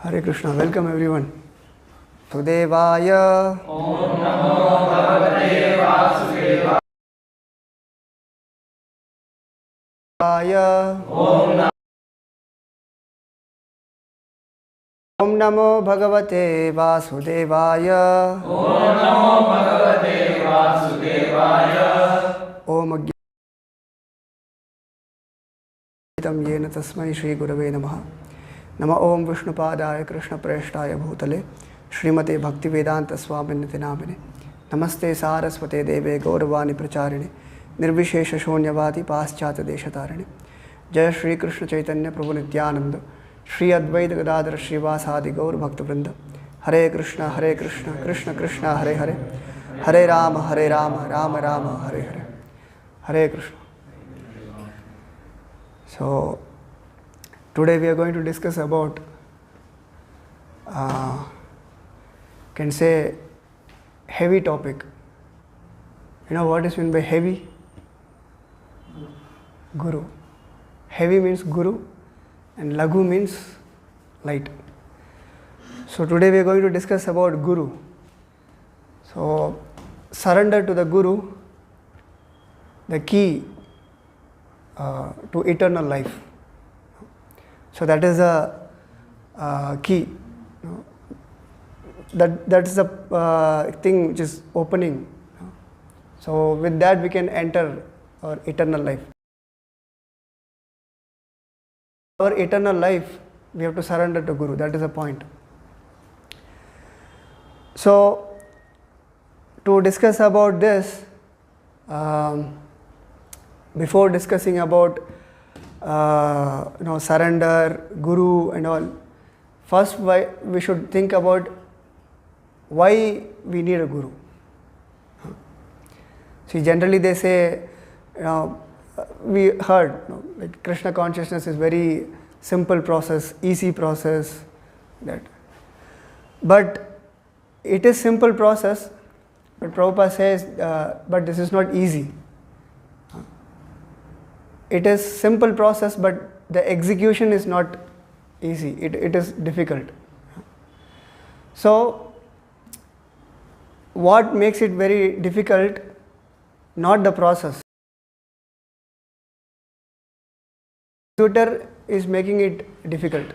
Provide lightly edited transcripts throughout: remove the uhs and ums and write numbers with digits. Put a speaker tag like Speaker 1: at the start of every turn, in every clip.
Speaker 1: Hare Krishna, welcome everyone. Sudevaya Om Namo Bhagavate Vasudevaya Om Namo Bhagavate Vasudevaya Om Namo Bhagavate Vasudevaya Om Agnitam Yena Tasmai Shri Gurave Namaha Nama Om Vishnupadaya Krishna Preshtaya Bhutale Srimate Bhaktivedanta Swaminiti Namine Namaste Saraswate Deve Gauravani Pracharine Nirvishesha Shonyavati Paschata Deshatarine Jaya Shri Krishna Chaitanya Prabhu Nityananda Shri Advaita Gadadhara Srivasadi Gaur Bhaktivinoda Hare Krishna Krishna Krishna Hare Hare Hare Rama Rama Rama Hare Hare Hare Krishna. So today we are going to discuss about can say heavy topic. You know what is meant by heavy? Guru. Heavy means Guru and Lagu means light. So today we are going to discuss about Guru. So surrender to the Guru, the key to eternal life. So that is the key. That's the thing which is opening. So with that we can enter our eternal life. Our eternal life, we have to surrender to Guru. That is the point. So to discuss about this, before discussing about surrender, Guru and all, first we should think about why we need a Guru. See, generally they say, we heard, like Krishna consciousness is very simple process, easy process, that. But it is simple process, but Prabhupada says, but this is not easy. It is simple process, but the execution is not easy. It is difficult. So, what makes it very difficult? Not the process. Computer is making it difficult.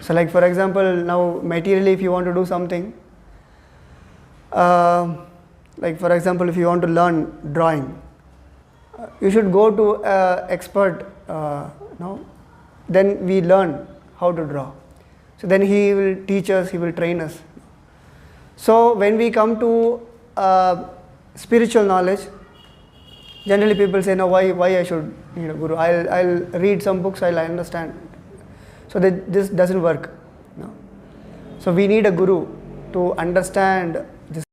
Speaker 1: So, like for example, now materially, if you want to do something, like for example, if you want to learn drawing, you should go to an expert, then we learn how to draw. So then he will teach us, he will train us. So when we come to spiritual knowledge, generally people say, no, why I should need a Guru? I'll read some books, I'll understand. So this doesn't work. No. So we need a Guru to understand this,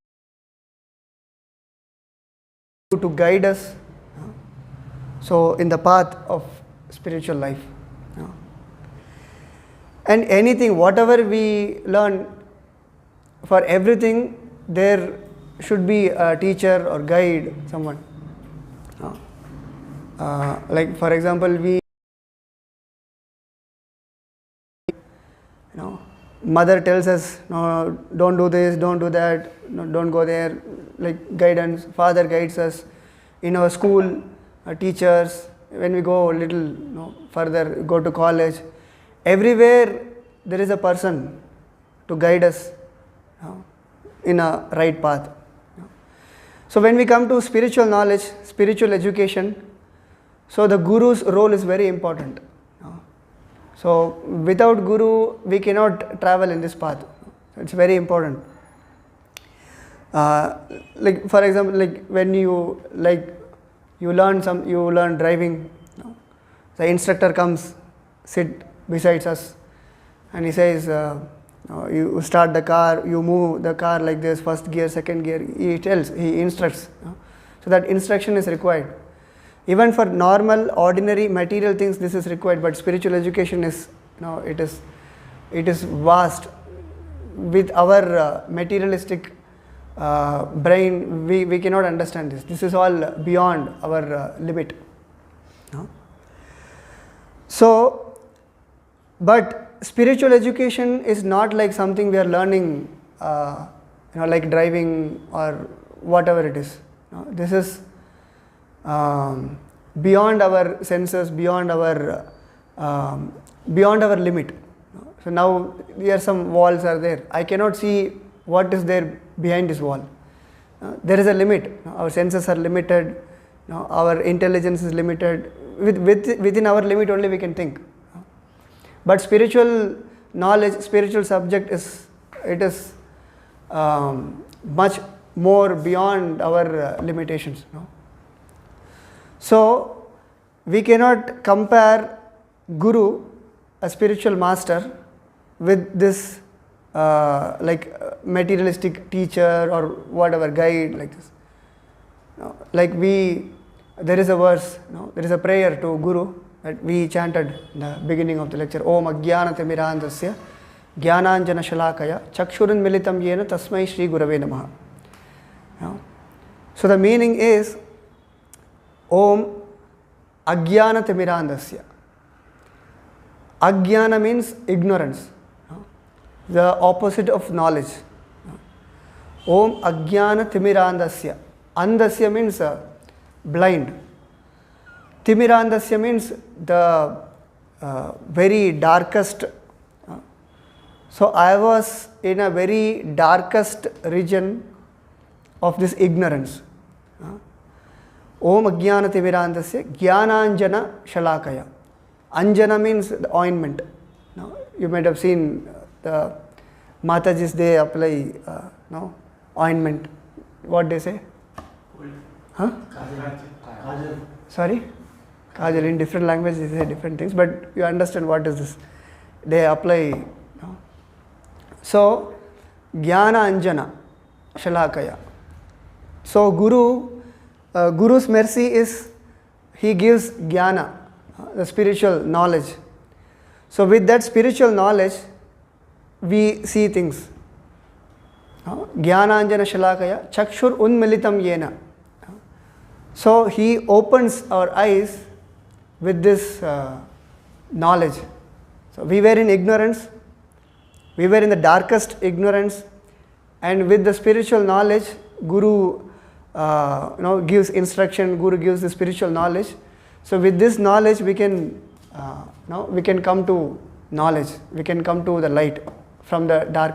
Speaker 1: to guide us. So in the path of spiritual life. And anything, whatever we learn, for everything there should be a teacher or guide, someone. Like for example, mother tells us, no, don't do this, don't do that, no, don't go there, like guidance. Father guides us in our school. Teachers, when we go a little further, go to college, everywhere there is a person to guide us in a right path. So when we come to spiritual knowledge, spiritual education, so the Guru's role is very important. So without Guru, we cannot travel in this path. It's very important. Like for example, like when you learn driving. The instructor comes, sit beside us, and he says, you start the car, you move the car like this, first gear, second gear. He instructs. So that instruction is required. Even for normal, ordinary, material things, this is required. But spiritual education is, it is vast. With our materialistic brain, we cannot understand this. This is all beyond our limit. So, but spiritual education is not like something we are learning, like driving or whatever it is. This is beyond our senses, beyond our limit. So now here some walls are there. I cannot see what is there behind this wall. There is a limit. Our senses are limited. Our intelligence is limited. Within our limit only we can think. But spiritual knowledge, spiritual subject is much more beyond our limitations. So we cannot compare Guru, a spiritual master, with this materialistic teacher or whatever guide like this. There is a verse, there is a prayer to Guru that we chanted in the beginning of the lecture. Om Ajnanatimirandasya Jnananjana Shalakaya Chakshuran Militam Yena Tasmai Shri Gurave Namaha. So the meaning is Om Ajnanatimirandasya. Ajnana means ignorance, the opposite of knowledge. Om Ajnanatimirandasya. Andasya means blind. Timirandasya means the very darkest. So I was in a very darkest region of this ignorance. Om Ajnanatimirandasya Jnananjana Shalakaya. Anjana means the ointment. You might have seen the Matajis, they apply ointment. What they say? Huh? Kajal. Sorry? Kajal. In different languages they say different things, but you understand what is this. They apply. So, Jnana Anjana Shalakaya. So, Guru's mercy is, he gives Jnana, the spiritual knowledge. So, with that spiritual knowledge, we see things. Jnana Anjana Shalakaya Chakshur Unmilitam Yena. So he opens our eyes with this knowledge. So we were in ignorance, we were in the darkest ignorance, and with the spiritual knowledge, Guru gives instruction, Guru gives the spiritual knowledge. So with this knowledge we can come to knowledge, we can come to the light from the dark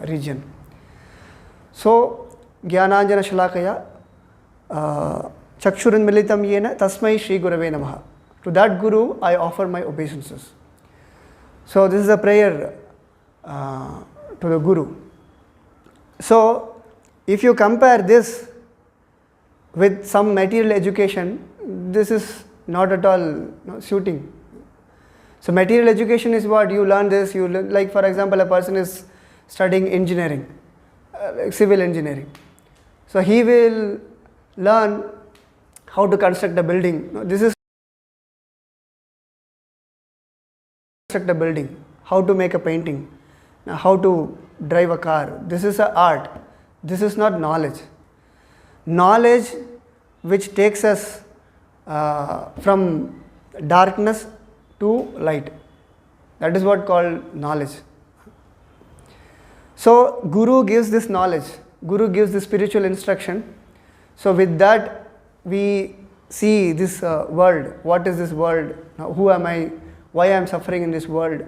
Speaker 1: region. So Jnananjana Shalakaya Chakshuran Militam Yena Tasmai Shri Gurave Namaha. To that Guru I offer my obeisances. So this is a prayer to the Guru. So if you compare this with some material education, this is not at all suiting. So material education is what? You learn this, like for example a person is studying engineering, civil engineering. So he will learn how to construct a building. This is construct a building, how to make a painting, how to drive a car. This is an art. This is not knowledge. Knowledge which takes us from darkness to light. That is what called knowledge. So Guru gives this knowledge. Guru gives the spiritual instruction. So with that we see this world. What is this world? Now, who am I? Why I am suffering in this world?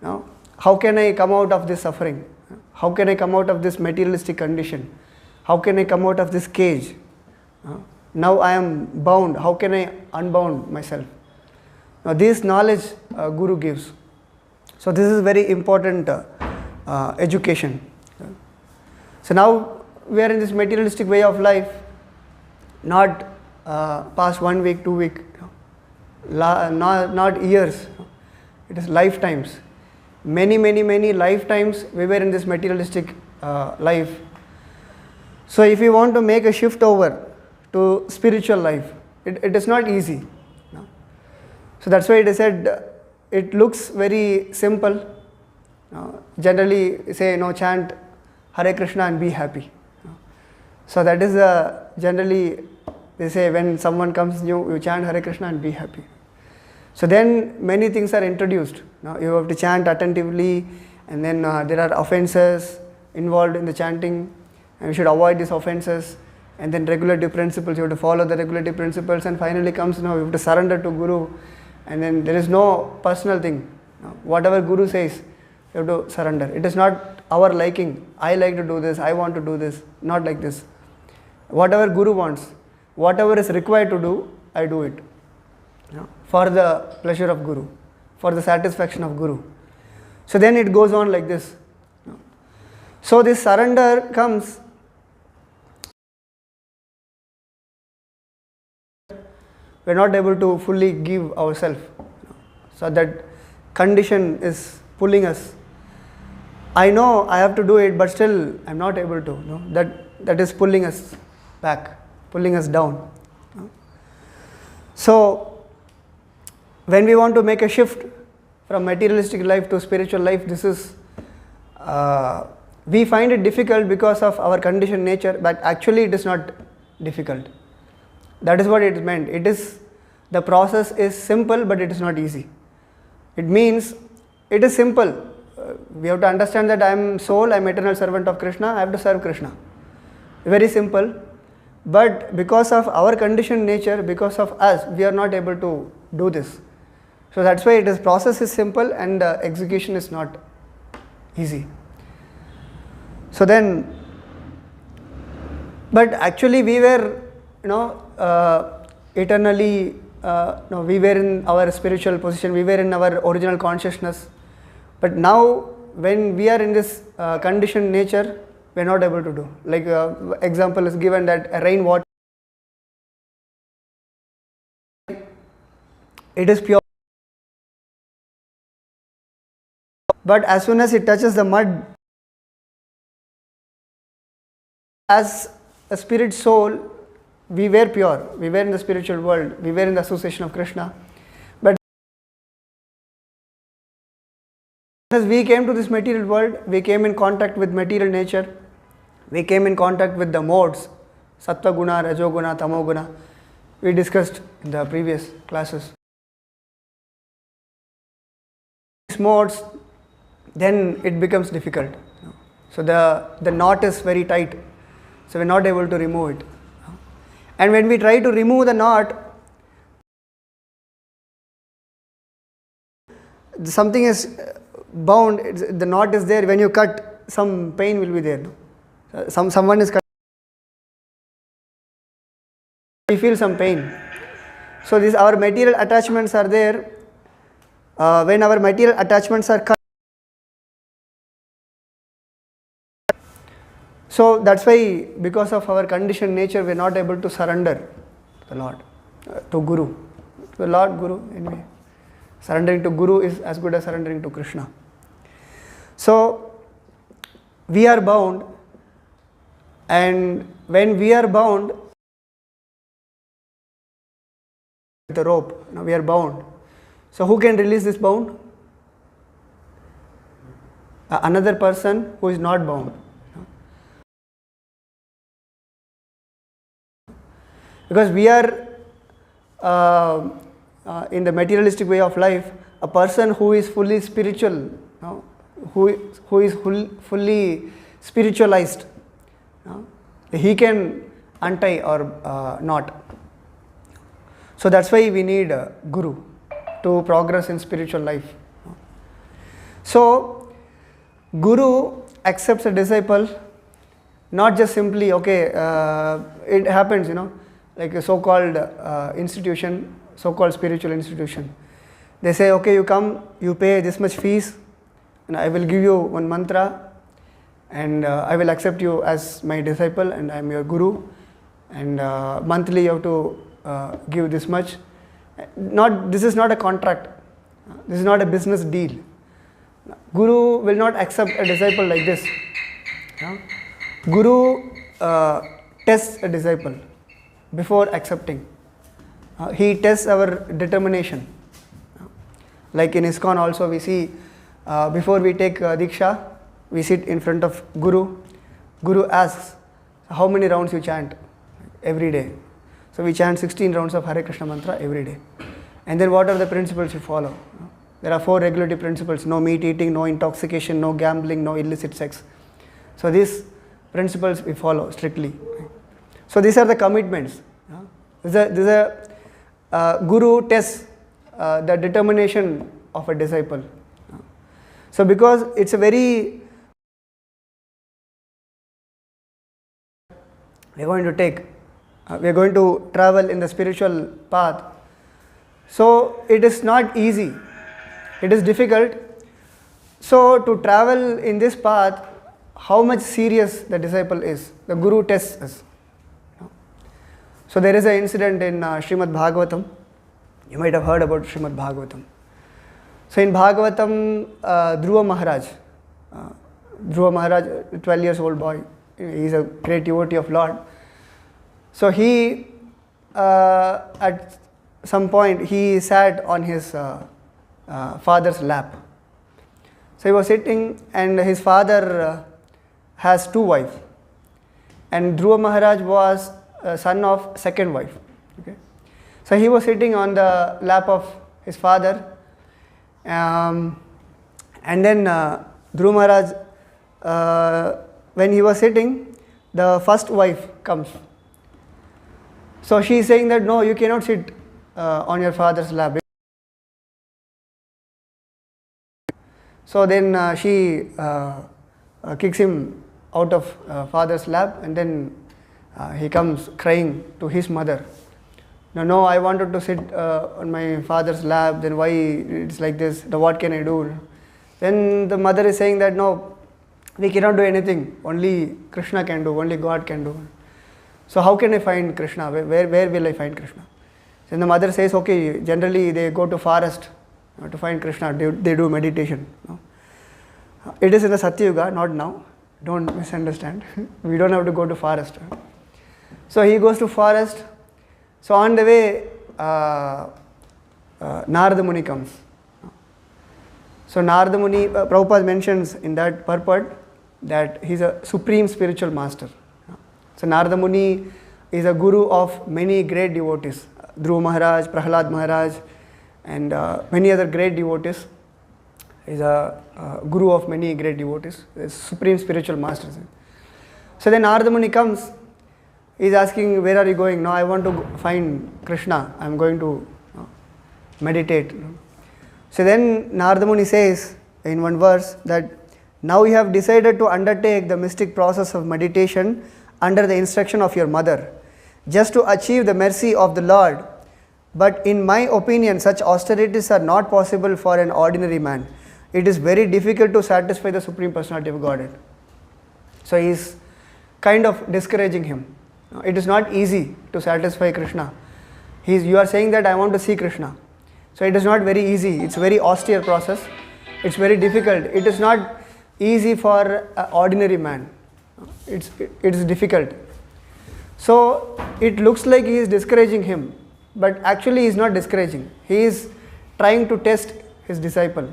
Speaker 1: Now, how can I come out of this suffering? How can I come out of this materialistic condition? How can I come out of this cage? Now I am bound. How can I unbound myself? Now this knowledge Guru gives. So this is very important education. So now we are in this materialistic way of life, not past 1 week, 2 weeks, not years. It is lifetimes. Many lifetimes we were in this materialistic life. So if we want to make a shift over to spiritual life, it is not easy. So that's why it is said it looks very simple. Generally say chant Hare Krishna and be happy. So that is generally they say when someone comes new, you chant Hare Krishna and be happy. So then many things are introduced. Now you have to chant attentively, and then there are offenses involved in the chanting, and we should avoid these offenses. And then regulative principles, you have to follow the regulative principles, and finally comes now you have to surrender to Guru, and then there is no personal thing. Whatever Guru says, you have to surrender. It is not our liking. I like to do this, I want to do this, not like this. Whatever Guru wants, whatever is required to do, I do it. For the pleasure of Guru, for the satisfaction of Guru. So then it goes on like this. So this surrender comes. We are not able to fully give ourselves. So that condition is pulling us. I know I have to do it, but still I am not able to. No? That is pulling us back, pulling us down. So when we want to make a shift from materialistic life to spiritual life, this is, we find it difficult because of our conditioned nature, but actually it is not difficult. That is what it is meant. It is, the process is simple, but it is not easy. It means it is simple. We have to understand that I am soul, I am eternal servant of Krishna, I have to serve Krishna. Very simple. But because of our conditioned nature, because of us, we are not able to do this. So that's why this process is simple and execution is not easy. So then, but actually we were, eternally, we were in our spiritual position, we were in our original consciousness. But now, when we are in this conditioned nature, we are not able to do. Like example is given that rainwater, it is pure. But as soon as it touches the mud, as a spirit soul, we were pure. We were in the spiritual world. We were in the association of Krishna. But as we came to this material world, we came in contact with material nature. We came in contact with the modes, Sattva Guna, Rajo Guna, Tamo Guna. We discussed in the previous classes. These modes, then it becomes difficult. So the knot is very tight. So we are not able to remove it. And when we try to remove the knot, something is bound, the knot is there. When you cut, some pain will be there. Someone is cut. We feel some pain. So our material attachments are there. When our material attachments are cut, so that's why, because of our conditioned nature, we are not able to surrender to the Lord, to Guru. To the Lord, Guru, anyway. Surrendering to Guru is as good as surrendering to Krishna. So, we are bound, and when we are bound, the rope, we are bound. So, who can release this bound? Another person who is not bound. Because we are in the materialistic way of life, a person who is fully spiritual, who is fully spiritualized, he can untie or not. So that's why we need a Guru to progress in spiritual life. So Guru accepts a disciple, not just simply, okay, it happens, like a so-called institution, so-called spiritual institution. They say, okay, you come, you pay this much fees, and I will give you one mantra, and I will accept you as my disciple, and I am your Guru, and monthly you have to give this much. This is not a contract. This is not a business deal. Guru will not accept a disciple like this. Guru tests a disciple before accepting. He tests our determination. Like in ISKCON also we see, before we take Diksha, we sit in front of Guru. Guru asks, how many rounds you chant every day? So we chant 16 rounds of Hare Krishna mantra every day. And then what are the principles you follow? There are 4 regulatory principles: no meat eating, no intoxication, no gambling, no illicit sex. So these principles we follow strictly. So these are the commitments. Guru tests the determination of a disciple. So because it's a very, we are going to travel in the spiritual path. So it is not easy, it is difficult. So to travel in this path, how much serious the disciple is, the Guru tests us. So there is an incident in Srimad Bhagavatam. You might have heard about Srimad Bhagavatam. So in Bhagavatam, Dhruva Maharaj, 12 years old boy, he is a great devotee of Lord. So he, at some point, he sat on his father's lap. So he was sitting, and his father has 2 wives. And Dhruva Maharaj was a son of second wife. Okay? So he was sitting on the lap of his father. And then Dhruva Maharaj, when he was sitting, the first wife comes. So she is saying that, no, you cannot sit on your father's lap. So then she kicks him out of father's lap, and then he comes crying to his mother. No, I wanted to sit on my father's lap, then why it's like this, what can I do? Then the mother is saying that, no, we cannot do anything, only Krishna can do, only God can do. So how can I find Krishna? Where will I find Krishna? Then the mother says, okay, generally they go to forest to find Krishna, they do meditation. No? It is in the Satya Yuga, not now, don't misunderstand. We don't have to go to forest. So he goes to forest. So on the way, Narada Muni comes. So Narada Muni, Prabhupada mentions in that purport that he is a supreme spiritual master. So Narada Muni is a guru of many great devotees. Dhruva Maharaj, Prahlad Maharaj, and many other great devotees. He is a guru of many great devotees, a supreme spiritual master. So then Narada Muni comes. He is asking, where are you going? No, I want to find Krishna. I am going to meditate. So then Narada Muni says in one verse that now you have decided to undertake the mystic process of meditation under the instruction of your mother, just to achieve the mercy of the Lord. But in my opinion, such austerities are not possible for an ordinary man. It is very difficult to satisfy the Supreme Personality of Godhead. So he is kind of discouraging him. It is not easy to satisfy Krishna. You are saying that I want to see Krishna. So it is not very easy. It's a very austere process. It's very difficult. It is not easy for an ordinary man. It is difficult. So it looks like he is discouraging him, but actually he is not discouraging. He is trying to test his disciple.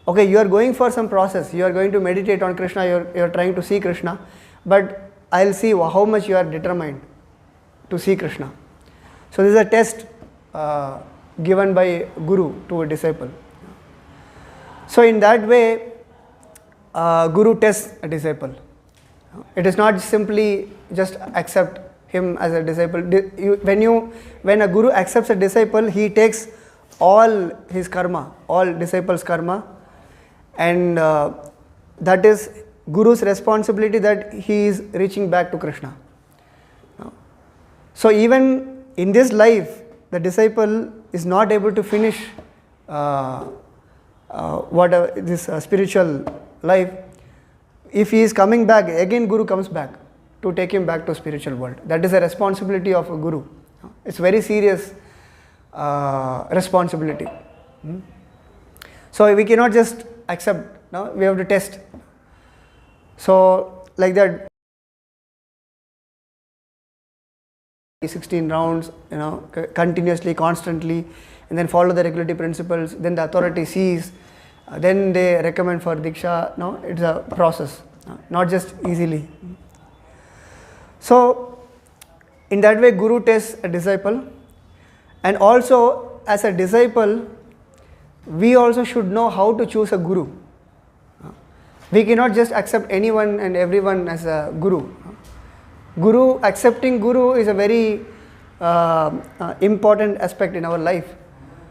Speaker 1: Okay, you are going for some process. You are going to meditate on Krishna. You are trying to see Krishna, but I will see how much you are determined to see Krishna. So this is a test given by Guru to a disciple. So in that way, Guru tests a disciple. It is not simply just accept him as a disciple. When a Guru accepts a disciple, he takes all his karma, all disciples' karma, and that is Guru's responsibility, that he is reaching back to Krishna. So even in this life, the disciple is not able to finish this spiritual life. If he is coming back, again Guru comes back to take him back to spiritual world. That is a responsibility of a Guru. It's very serious responsibility. So we cannot just accept, no? We have to test. So like that, 16 rounds, continuously, constantly, and then follow the regulatory principles. Then the authority sees, then they recommend for Diksha. No, it's a process, not just easily. So in that way, Guru tests a disciple, and also as a disciple, we also should know how to choose a guru. We cannot just accept anyone and everyone as a guru. Accepting guru is a very important aspect in our life.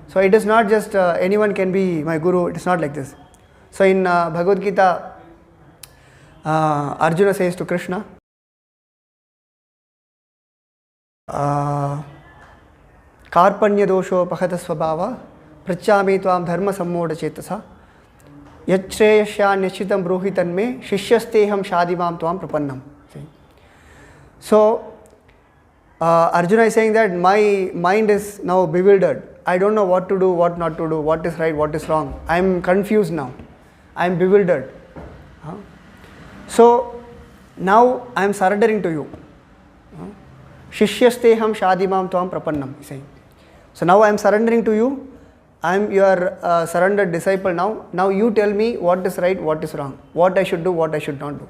Speaker 1: So it is not just anyone can be my guru. It is not like this. So in Bhagavad Gita, Arjuna says to Krishna, Karpanya dosho pakhata svabhava prachami tvam dharma sammoda chetasa yachreyashya nishitam bruhitan me shishyasteham shadimam tvam prapannam. So Arjuna is saying that my mind is now bewildered. I don't know what to do, what not to do, what is right, what is wrong. I am confused now. I am bewildered. So now I am surrendering to you. Shishyasteham shadimam tvam prapannam, he is saying. So now I am surrendering to you. I am your surrendered disciple now. Now you tell me what is right, what is wrong, what I should do, what I should not do.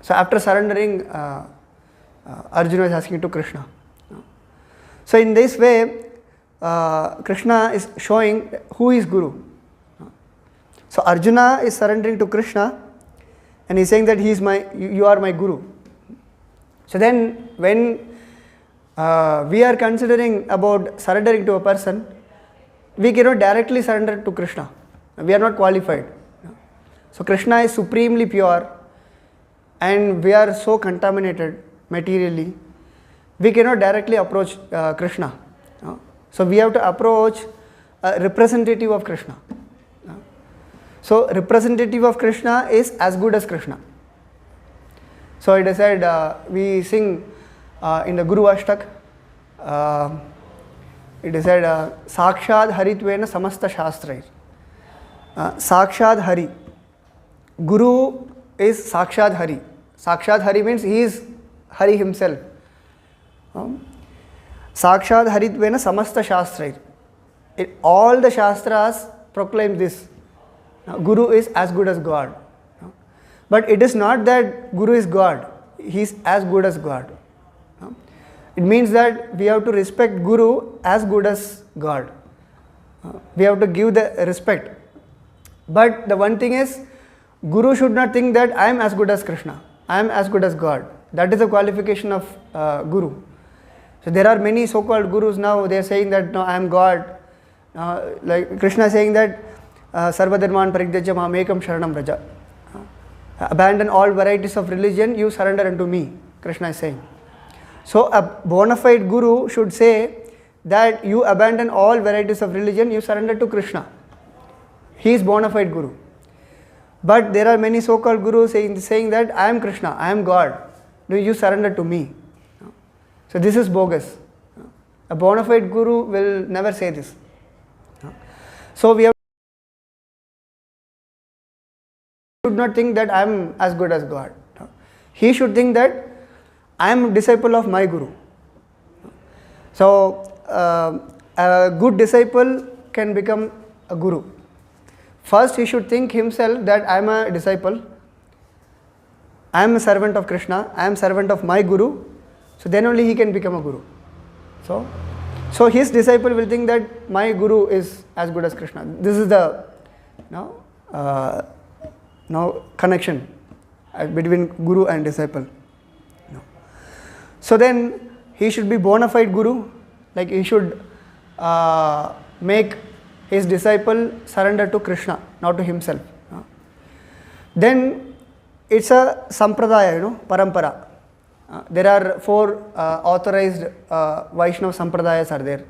Speaker 1: So after surrendering, Arjuna is asking to Krishna. So in this way, Krishna is showing who is Guru. So Arjuna is surrendering to Krishna and he is saying that you are my Guru. So then when we are considering about surrendering to a person, we cannot directly surrender to Krishna. We are not qualified. So Krishna is supremely pure and we are so contaminated materially, we cannot directly approach Krishna. So we have to approach a representative of Krishna. So representative of Krishna is as good as Krishna. So it is said, we sing in the Guru Ashtak, it is said, Sakshad Haritvena Samasta Shastrair. Sakshad Hari. Guru is Sakshad Hari. Sakshad Hari means he is Hari himself. Sakshad Haritvena Samasta Shastrair. All the Shastras proclaim this. Guru is as good as God. But it is not that Guru is God. He is as good as God. It means that we have to respect Guru as good as God. We have to give the respect. But the one thing is, Guru should not think that I am as good as Krishna. I am as good as God. That is the qualification of Guru. So there are many so-called Gurus now, they are saying that no, I am God. Like Krishna is saying that Sarvadharman Parigyaja Mamekam Sharanam Raja. Abandon all varieties of religion, you surrender unto me, Krishna is saying. So a bona fide Guru should say that you abandon all varieties of religion, you surrender to Krishna. He is bona fide Guru. But there are many so-called Gurus saying that I am Krishna, I am God, you surrender to me. So this is bogus. A bona fide Guru will never say this. So we should not think that I am as good as God. He should think that I am a disciple of my Guru. So a good disciple can become a Guru. First he should think himself that I am a disciple, I am a servant of Krishna, I am servant of my Guru. So then only he can become a Guru. So his disciple will think that my Guru is as good as Krishna. This is the connection between Guru and disciple. So then he should be bona fide Guru, like he should make his disciple surrender to Krishna, not to himself. Then it's a sampradaya, parampara. There are 4 authorized Vaishnava sampradayas are there.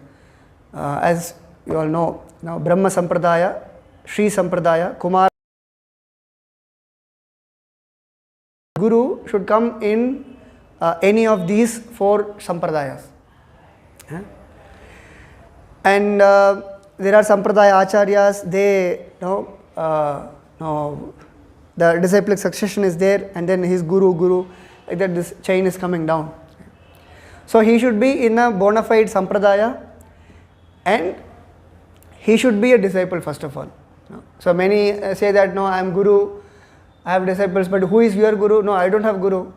Speaker 1: As you all know, now Brahma Sampradaya, Sri Sampradaya, Kumar. Guru should come in any of these 4 sampradayas. And there are sampradaya acharyas, they the disciplic succession is there, and then his guru, like that this chain is coming down. So he should be in a bona fide sampradaya and he should be a disciple first of all. So many say that no, I am Guru, I have disciples, but who is your Guru? No, I don't have Guru.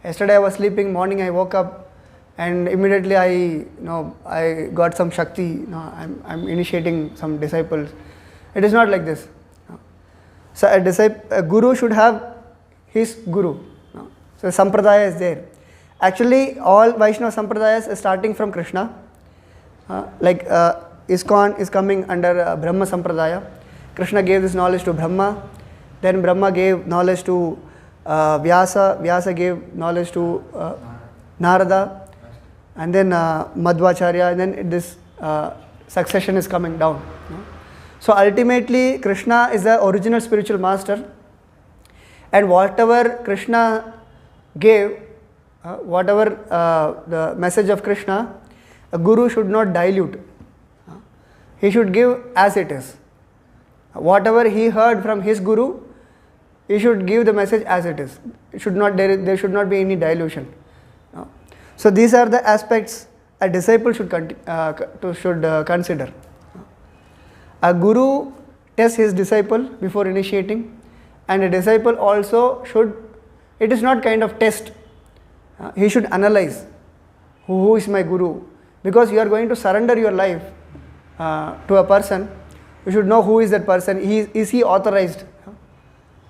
Speaker 1: Yesterday I was sleeping, morning I woke up and immediately I got some Shakti, I'm initiating some disciples. It is not like this. So a guru should have his guru. So Sampradaya is there. Actually, all Vaishnava Sampradayas are starting from Krishna. Like ISKCON is coming under Brahma Sampradaya. Krishna gave this knowledge to Brahma. Then Brahma gave knowledge to Vyasa. Vyasa gave knowledge to Narada. And then Madhvacharya. And then this succession is coming down. So ultimately, Krishna is the original spiritual master. And whatever Krishna gave, the message of Krishna, a guru should not dilute. He should give as it is. Whatever he heard from his guru, he should give the message as it is. There should not be any dilution. So these are the aspects a disciple should consider. A guru tests his disciple before initiating, and a disciple also should, it is not kind of test. He should analyze who is my guru, because you are going to surrender your life to a person. You should know who is that person. Is he authorized?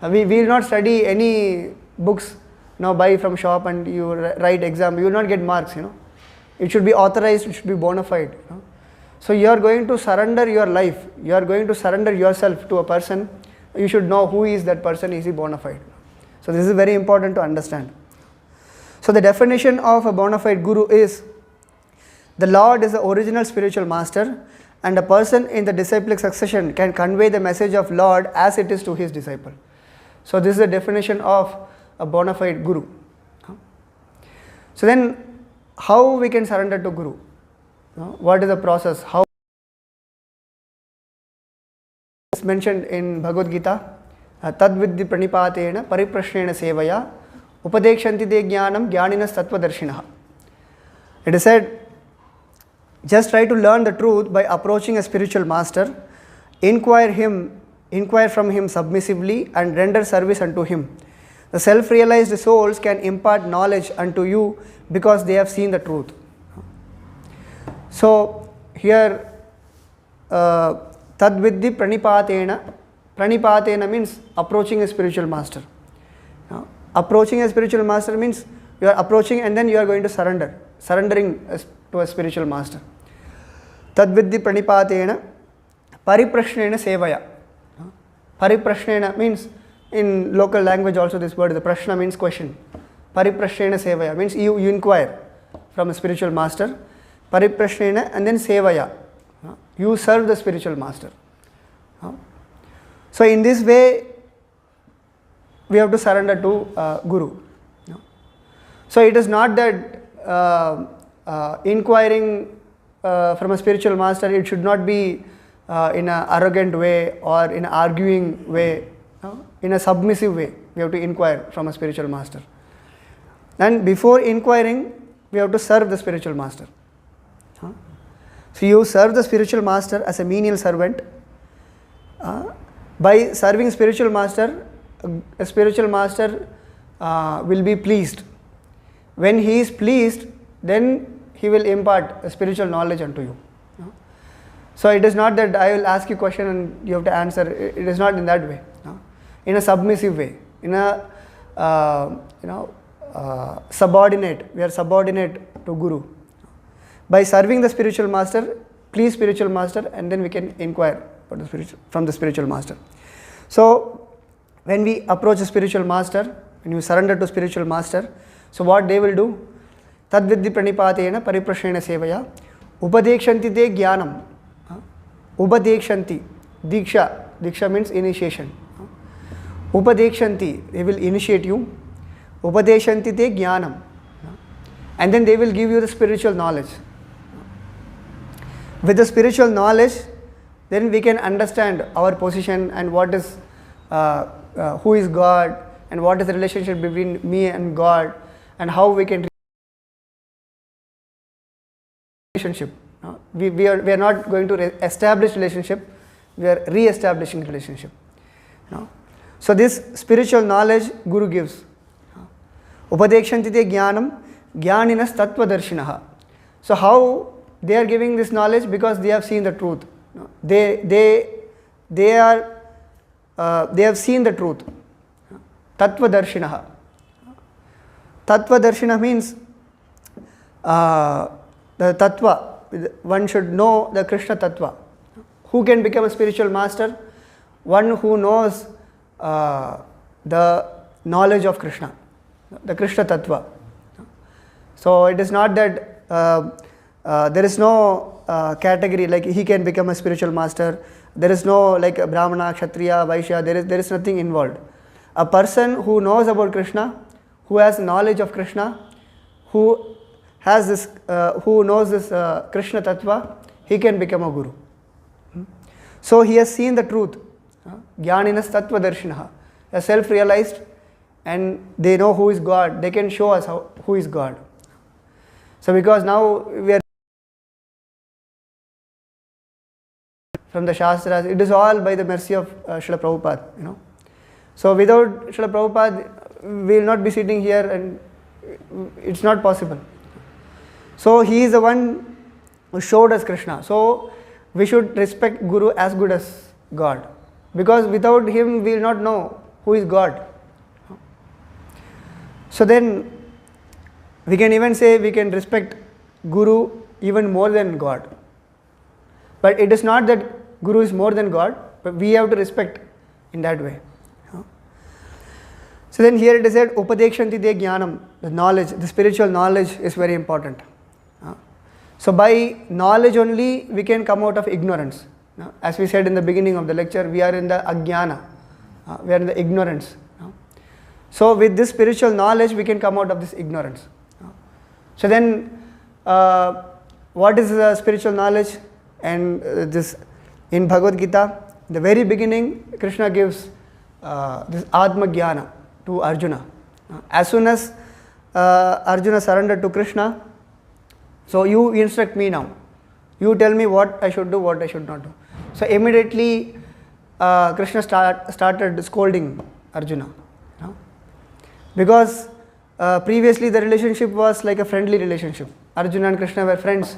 Speaker 1: We will not study any books buy from shop and you write exam. You will not get marks. It should be authorized. It should be bona fide. So you are going to surrender your life. You are going to surrender yourself to a person. You should know who is that person. Is he bona fide? So this is very important to understand. So the definition of a bona fide guru is: the Lord is the original spiritual master, and a person in the disciplic succession can convey the message of Lord as it is to his disciple. So this is the definition of a bona fide guru. So then, how we can surrender to guru? What is the process? How is mentioned in Bhagavad Gita? Tadvidhi pranipatena pariprashnena sevaya upadekshanti de jnanam jnaninas tattvadarshinaha. It is said, just try to learn the truth by approaching a spiritual master, inquire from him submissively, and render service unto him. The self-realized souls can impart knowledge unto you because they have seen the truth. So here, tadvidhi pranipatena. Pranipatena means approaching a spiritual master. Approaching a spiritual master means you are approaching and then you are going to surrendering to a spiritual master. Tadvidhi pranipatena pariprashnena sevaya. Pariprashnena means, in local language also this word, the prashna means question. Pariprashnena sevaya means you inquire from a spiritual master. Pariprashnena and then sevaya. You serve the spiritual master. So in this way, we have to surrender to Guru. So it is not that inquiring from a spiritual master, it should not be in an arrogant way or in an arguing way, in a submissive way. We have to inquire from a spiritual master. And before inquiring, we have to serve the spiritual master. So you serve the spiritual master as a menial servant. By serving spiritual master, a spiritual master will be pleased. When he is pleased, then he will impart a spiritual knowledge unto you. So it is not that I will ask you a question and you have to answer. It is not in that way. In a submissive way, in a subordinate. We are subordinate to Guru. By serving the spiritual master, please spiritual master, and then we can inquire from the spiritual master. So when we approach a spiritual master, when you surrender to spiritual master, so what they will do? Tadvidhi pranipatena pariprashnena sevaya upadekshanti te jnanam. Upadekshanti, diksha means initiation. Upadekshanti, they will initiate you. Upadeshanti te jnanam, and then they will give you the spiritual knowledge. With the spiritual knowledge, then we can understand our position and what is, who is God, and what is the relationship between me and God, and how we can relationship. We are not going to establish relationship, we are re-establishing relationship. So this spiritual knowledge Guru gives. Upadekshanti te jnanam Jnaninas Tattvadarshinaha. So how they are giving this knowledge? Because they have seen the truth. They have seen the truth. Tattvadarshinaha. Tattvadarshina means the Tattva. One should know the Krishna Tattva. Who can become a spiritual master? One who knows the knowledge of Krishna, the Krishna Tattva. So it is not that there is no category like he can become a spiritual master. There is no like Brahmana, Kshatriya, Vaishya. There is nothing involved. A person who knows about Krishna, who has knowledge of Krishna, who has this, who knows this Krishna Tattva, he can become a guru. So he has seen the truth. Jnaninas Tattvadarshinaha. They are self-realized and they know who is God. They can show us who is God. So because now we are from the Shastras, it is all by the mercy of Srila Prabhupada, So without Srila Prabhupada, we will not be sitting here and it's not possible. So he is the one who showed us Krishna. So we should respect Guru as good as God. Because without him, we will not know who is God. So then, we can even say we can respect Guru even more than God. But it is not that Guru is more than God, but we have to respect in that way. So then here it is said, Upadekshanti de Jnanam, the knowledge, the spiritual knowledge is very important. So by knowledge only we can come out of ignorance. As we said in the beginning of the lecture, we are in the ajnana, we are in the ignorance. So with this spiritual knowledge we can come out of this ignorance. So then what is the spiritual knowledge? And this in Bhagavad Gita, the very beginning Krishna gives this Atma Jnana to Arjuna. As soon as Arjuna surrendered to Krishna, so you instruct me now. You tell me what I should do, what I should not do. So immediately Krishna started scolding Arjuna. Because previously the relationship was like a friendly relationship. Arjuna and Krishna were friends.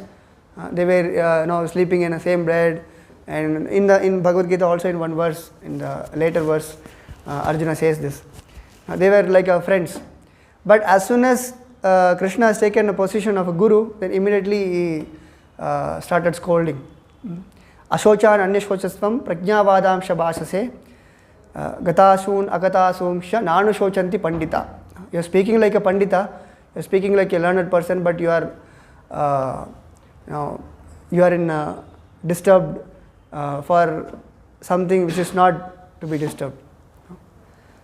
Speaker 1: They were sleeping in the same bed. And in Bhagavad Gita also in one verse, in the later verse, Arjuna says this. They were like friends. But as soon as Krishna has taken a position of a guru, then immediately he started scolding. Ashochan anyashochastvam prajnavadam shabashase gatasun agatasum sha nanu shochanti pandita. You are speaking like a pandita, you are speaking like a learned person, but you are in disturbed for something which is not to be disturbed.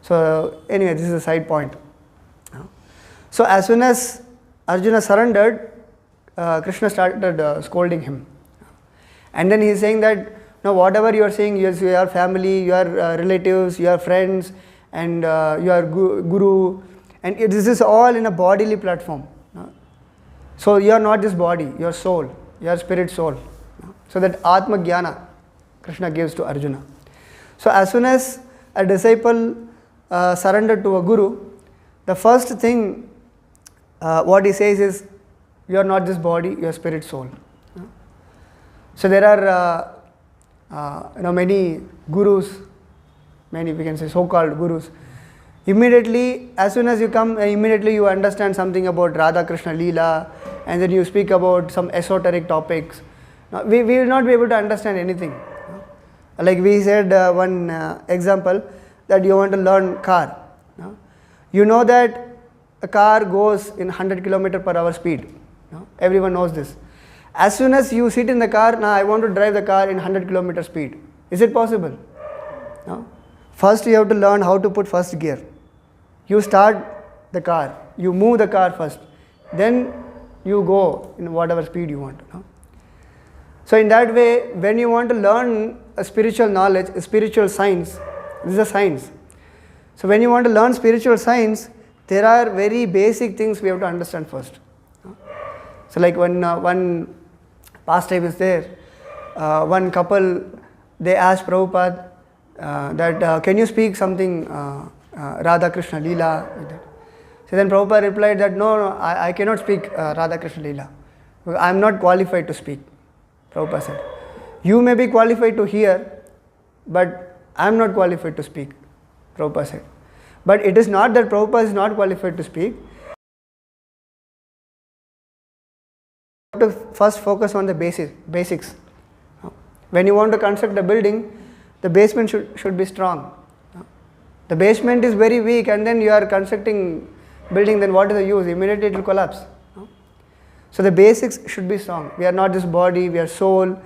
Speaker 1: So anyway, this is a side point. So as soon as Arjuna surrendered, Krishna started scolding him. And then he is saying that, whatever you are saying, your family, your relatives, your friends, and your guru, and this is all in a bodily platform. So you are not this body, your soul, your spirit soul. So that Atma Jnana Krishna gives to Arjuna. So as soon as a disciple surrendered to a guru, the first thing what he says is, you are not this body, you are spirit soul. So there are many gurus, many we can say so-called gurus. Immediately, as soon as you come, immediately you understand something about Radha Krishna Leela, and then you speak about some esoteric topics. Now, we will not be able to understand anything. Like we said one example, that you want to learn car. You know that a car goes in 100 km/h speed. Everyone knows this. As soon as you sit in the car, now I want to drive the car in 100 km speed. Is it possible? No. First you have to learn how to put first gear. You start the car, you move the car first, then you go in whatever speed you want. So in that way, when you want to learn a spiritual knowledge, a spiritual science, this is a science. So when you want to learn spiritual science, there are very basic things we have to understand first. So like when one pastime is there, one couple, they asked Prabhupada that can you speak something Radha Krishna Leela? Like that. So then Prabhupada replied that no, I cannot speak Radha Krishna Leela. I am not qualified to speak. Prabhupada said, you may be qualified to hear, but I am not qualified to speak. Prabhupada said. But it is not that Prabhupada is not qualified to speak. You have to first focus on the basics. When you want to construct a building, the basement should be strong. The basement is very weak and then you are constructing building, then what is the use? Immediately it will collapse. So the basics should be strong. We are not this body, we are soul.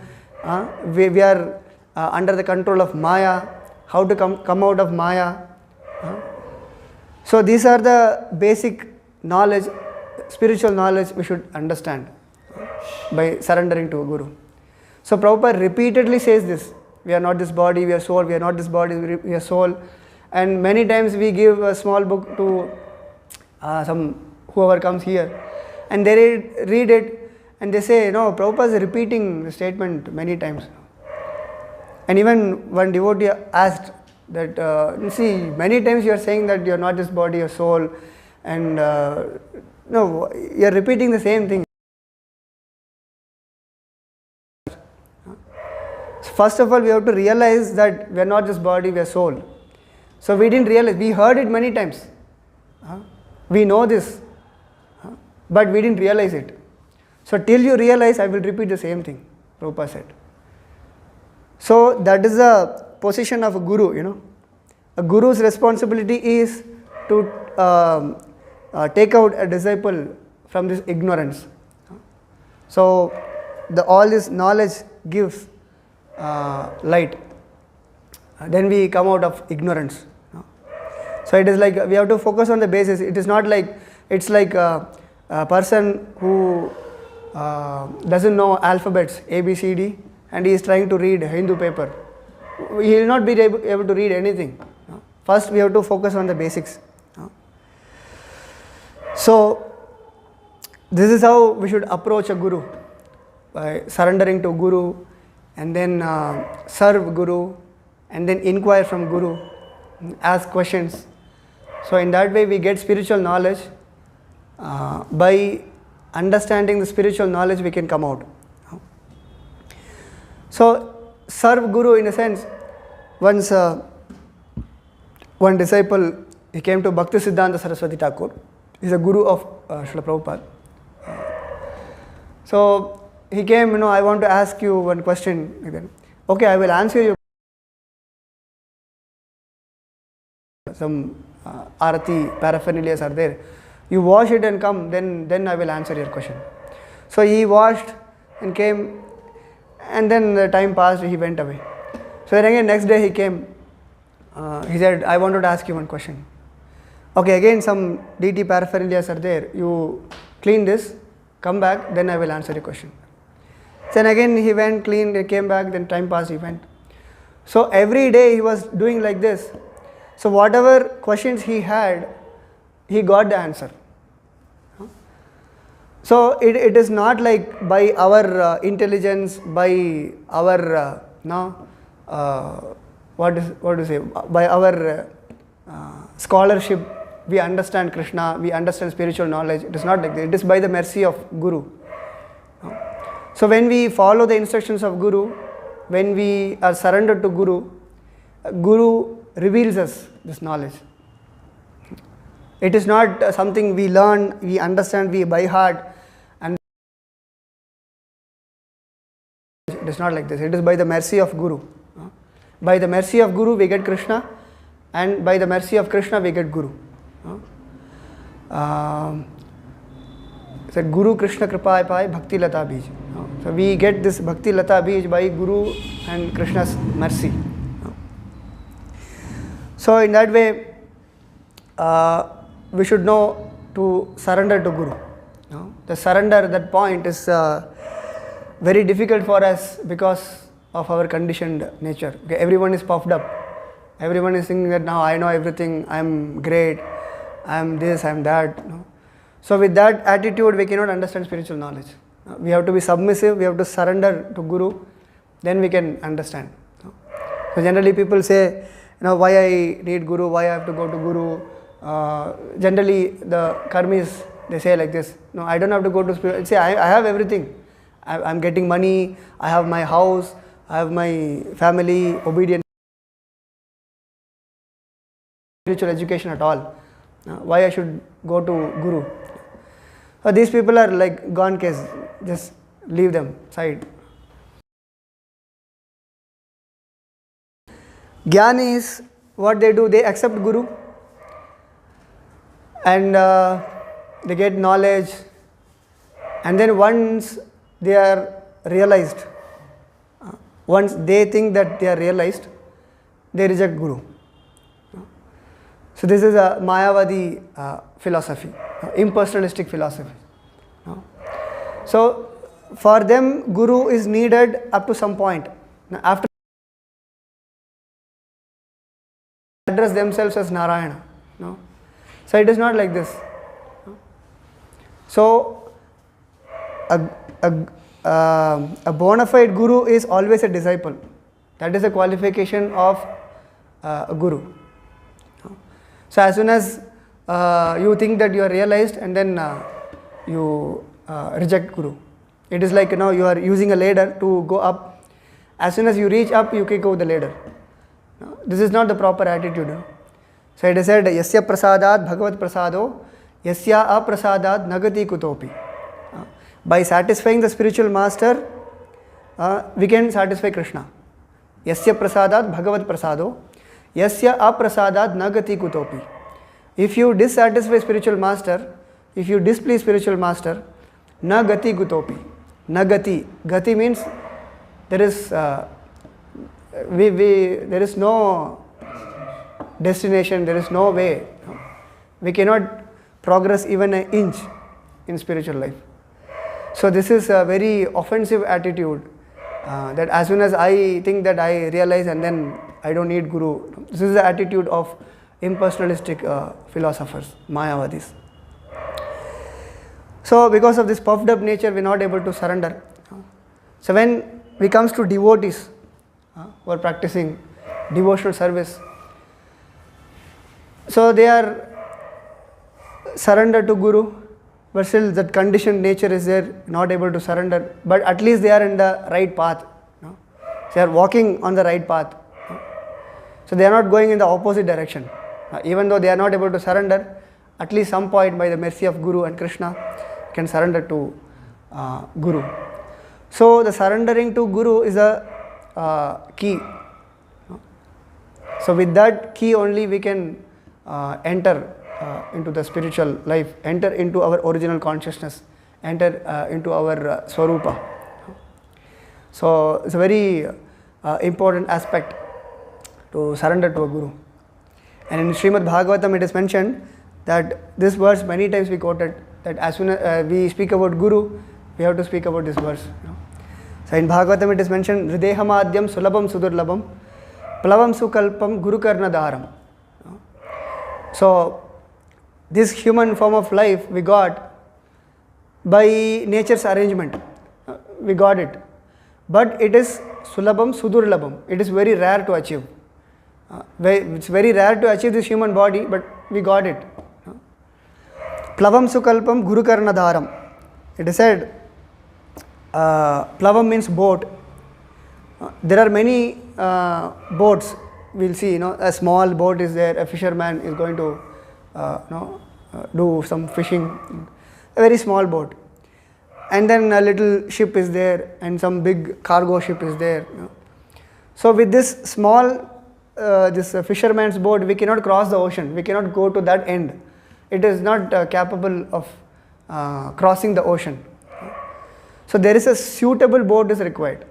Speaker 1: We are under the control of Maya. How to come out of Maya. So these are the basic knowledge, spiritual knowledge we should understand by surrendering to a Guru. So Prabhupada repeatedly says this. We are not this body, we are soul, we are not this body, we are soul. And many times we give a small book to whoever comes here. And they read it and they say, no, Prabhupada is repeating the statement many times. And even one devotee asked that, see, many times you are saying that you are not this body, your soul, and no, you are repeating the same thing. First of all, we have to realize that we are not this body, we are soul. So we didn't realize, we heard it many times. We know this, but we didn't realize it. So till you realize, I will repeat the same thing, Prabhupada said. So that is the position of a guru, A guru's responsibility is to take out a disciple from this ignorance. So all this knowledge gives light. Then we come out of ignorance. So it is like we have to focus on the basis. It is not like, it's like a person who doesn't know alphabets, A, B, C, D, and he is trying to read Hindu paper. He will not be able to read anything. First we have to focus on the basics. So this is how we should approach a guru, by surrendering to guru, and then serve guru, and then inquire from guru, ask questions. So in that way we get spiritual knowledge. By understanding the spiritual knowledge we can come out. So serve guru in a sense. Once one disciple, he came to Bhakti Siddhanta Saraswati Thakur. He is a guru of Srila Prabhupada. So he came, I want to ask you one question. Okay, I will answer you. Some arati paraphernalias are there. You wash it and come, then I will answer your question. So he washed and came, and then the time passed, he went away. So then again next day he came. He said, I wanted to ask you one question. Okay, again some DT paraphernalias are there. You clean this, come back, then I will answer your question. Then again he went, cleaned, he came back, then time passed, he went. So every day he was doing like this. So whatever questions he had, he got the answer. So it is not like by our intelligence, by our by our scholarship, we understand Krishna, we understand spiritual knowledge. It is not like that. It is by the mercy of Guru. So when we follow the instructions of Guru, when we are surrendered to Guru, Guru reveals us this knowledge. It is not something we learn, we understand, we by heart, and it is not like this. It is by the mercy of Guru. By the mercy of Guru we get Krishna, and by the mercy of Krishna we get Guru. So Guru Krishna Kripa Pai Bhakti Lata Bij. So we get this Bhakti Lata Bij by Guru and Krishna's mercy. So in that way, we should know to surrender to Guru. The surrender at that point is very difficult for us because of our conditioned nature. Okay, everyone is puffed up. Everyone is thinking that now I know everything, I am great, I am this, I am that. So with that attitude, we cannot understand spiritual knowledge. We have to be submissive, we have to surrender to Guru, then we can understand. So generally people say, why I need Guru, why I have to go to Guru, Generally the karmis, they say like this, no, I don't have to go to spiritual. Say, I have everything. I'm getting money, I have my house, I have my family, obedient, spiritual education at all. Why I should go to Guru? These people are like gone case, just leave them side. Jnani is what they do, they accept Guru and they get knowledge, and then once they are realized, once they think that they are realized, they reject Guru. So this is a Mayavadi philosophy, impersonalistic philosophy. So for them, Guru is needed up to some point. After address themselves as Narayana. No? So it is not like this. So a bona fide Guru is always a disciple. That is a qualification of a Guru. So as soon as you think that you are realized, and then you reject Guru. It is like, you are using a ladder to go up. As soon as you reach up, you kick over the ladder. This is not the proper attitude. So it is said, Yasya prasadat bhagavat prasado, Yasya aprasadat nagati kutopi. By satisfying the spiritual master, we can satisfy Krishna. Yasya prasadat bhagavat prasado, Yasya aprasadat nagati kutopi. If you dissatisfy spiritual master, if you displease spiritual master, nagati kutopi. Nagati. Gati means there is there is no destination, there is no way. We cannot progress even an inch in spiritual life. So this is a very offensive attitude, that as soon as I think that I realize, and then I don't need Guru. This is the attitude of impersonalistic philosophers, Mayavadis. So because of this puffed up nature, we are not able to surrender. So when it comes to devotees who are practicing devotional service, so they are surrendered to Guru, but still that conditioned nature is there, not able to surrender, but at least they are in the right path. They are walking on the right path. So they are not going in the opposite direction. Even though they are not able to surrender, at least some point by the mercy of Guru and Krishna can surrender to Guru. So the surrendering to Guru is a key. So with that key only we can enter into the spiritual life, enter into our original consciousness, enter into our Swarupa. So it's a very important aspect to surrender to a Guru. And in Srimad Bhagavatam it is mentioned that this verse many times we quoted, that as soon as we speak about Guru, we have to speak about this verse. So in Bhagavatam it is mentioned, Hridehamadyam sulabam sudurlabam plavam sukalpam guru karnadaram. So this human form of life we got by nature's arrangement. We got it. But it is sulabam sudurlabam. It is very rare to achieve. It's very rare to achieve this human body, but we got it. Plavam sukalpam guru karnadaram. It is said, plavam means boat. There are many boats. We'll see, a small boat is there, a fisherman is going to do some fishing, a very small boat. And then a little ship is there, and some big cargo ship is there. So with this small this fisherman's boat, we cannot cross the ocean, we cannot go to that end. It is not capable of crossing the ocean. So there is a suitable boat is required.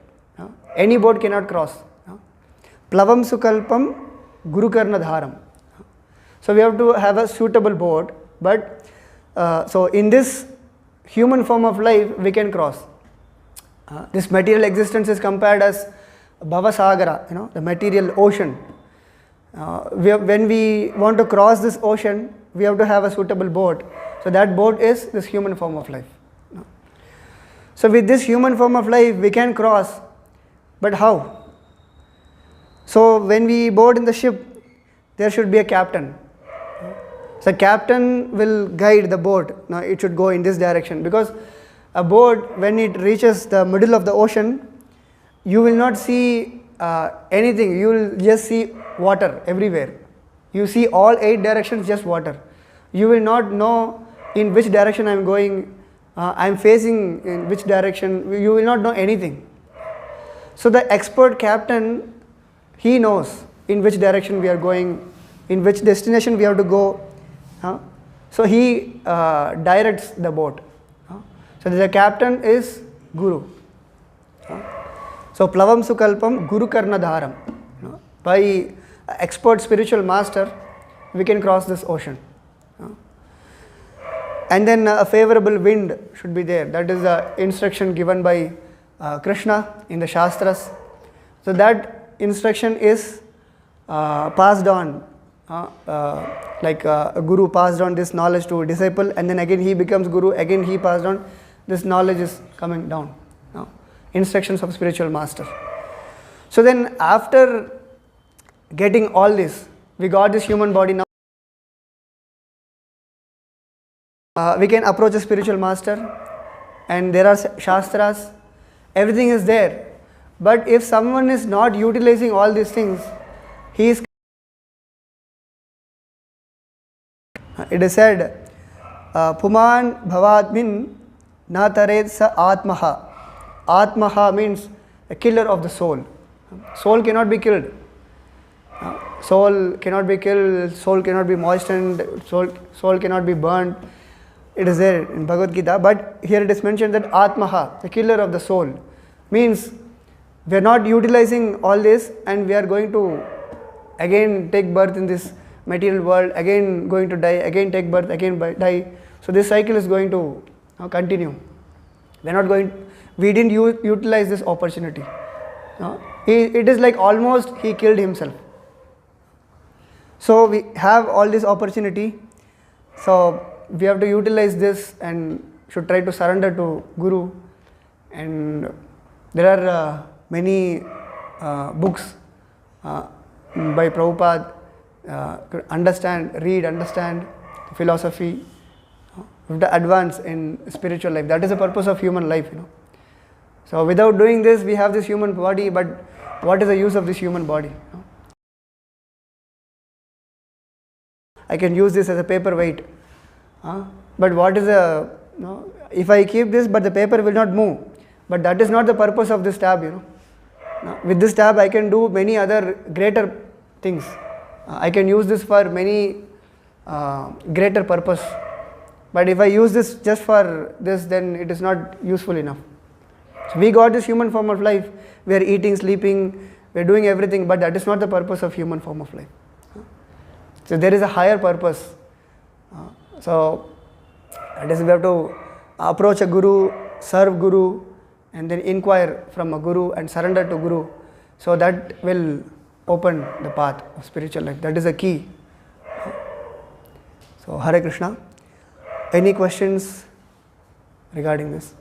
Speaker 1: Any boat cannot cross. Plavam sukalpam guru karnadharam. So we have to have a suitable boat, but so in this human form of life we can cross. This material existence is compared as Bhavasagara, the material ocean. When we want to cross this ocean, we have to have a suitable boat. So that boat is this human form of life. So with this human form of life, we can cross, but how? So when we board in the ship, there should be a captain. So captain will guide the boat. Now it should go in this direction, because a boat, when it reaches the middle of the ocean, you will not see anything. You will just see water everywhere. You see all 8 directions, just water. You will not know in which direction I am going, I am facing in which direction. You will not know anything. So the expert captain, he knows in which direction we are going, in which destination we have to go. So he directs the boat. So the captain is Guru. So Plavam Sukalpam Guru Karna Dharam. By expert spiritual master, we can cross this ocean. And then a favorable wind should be there. That is the instruction given by Krishna in the Shastras. So that instruction is passed on, like a guru passed on this knowledge to a disciple, and then again he becomes guru, again he passed on. This knowledge is coming down. Instructions of spiritual master. So then after getting all this, we got this human body now. We can approach a spiritual master, and there are Shastras, everything is there. But if someone is not utilizing all these things, he is. It is said, Puman bhavadmin na tared sa atmaha. Atmaha means a killer of the soul. Soul cannot be killed. Soul cannot be killed, soul cannot be moistened, soul cannot be burnt. It is there in Bhagavad Gita, but here it is mentioned that Atmaha, the killer of the soul, means we are not utilizing all this, and we are going to again take birth in this material world, again going to die, again take birth, again die. So this cycle is going to continue. We didn't utilize this opportunity. It is like almost he killed himself. So we have all this opportunity. So we have to utilize this and should try to surrender to Guru. And there are many books by Prabhupada. Understand philosophy. We have to advance in spiritual life. That is the purpose of human life. So without doing this, we have this human body, but what is the use of this human body? I can use this as a paperweight. But what is if I keep this, but the paper will not move. But that is not the purpose of this tab. With this tab, I can do many other greater things. I can use this for many greater purpose. But if I use this just for this, then it is not useful enough. So we got this human form of life. We are eating, sleeping, we are doing everything, but that is not the purpose of human form of life. So there is a higher purpose. So that is, we have to approach a guru, serve guru, and then inquire from a guru and surrender to guru. So that will open the path of spiritual life. That is the key. So Hare Krishna. Any questions regarding this?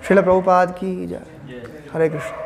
Speaker 1: Srila Prabhupada ki jai. Hare Krishna.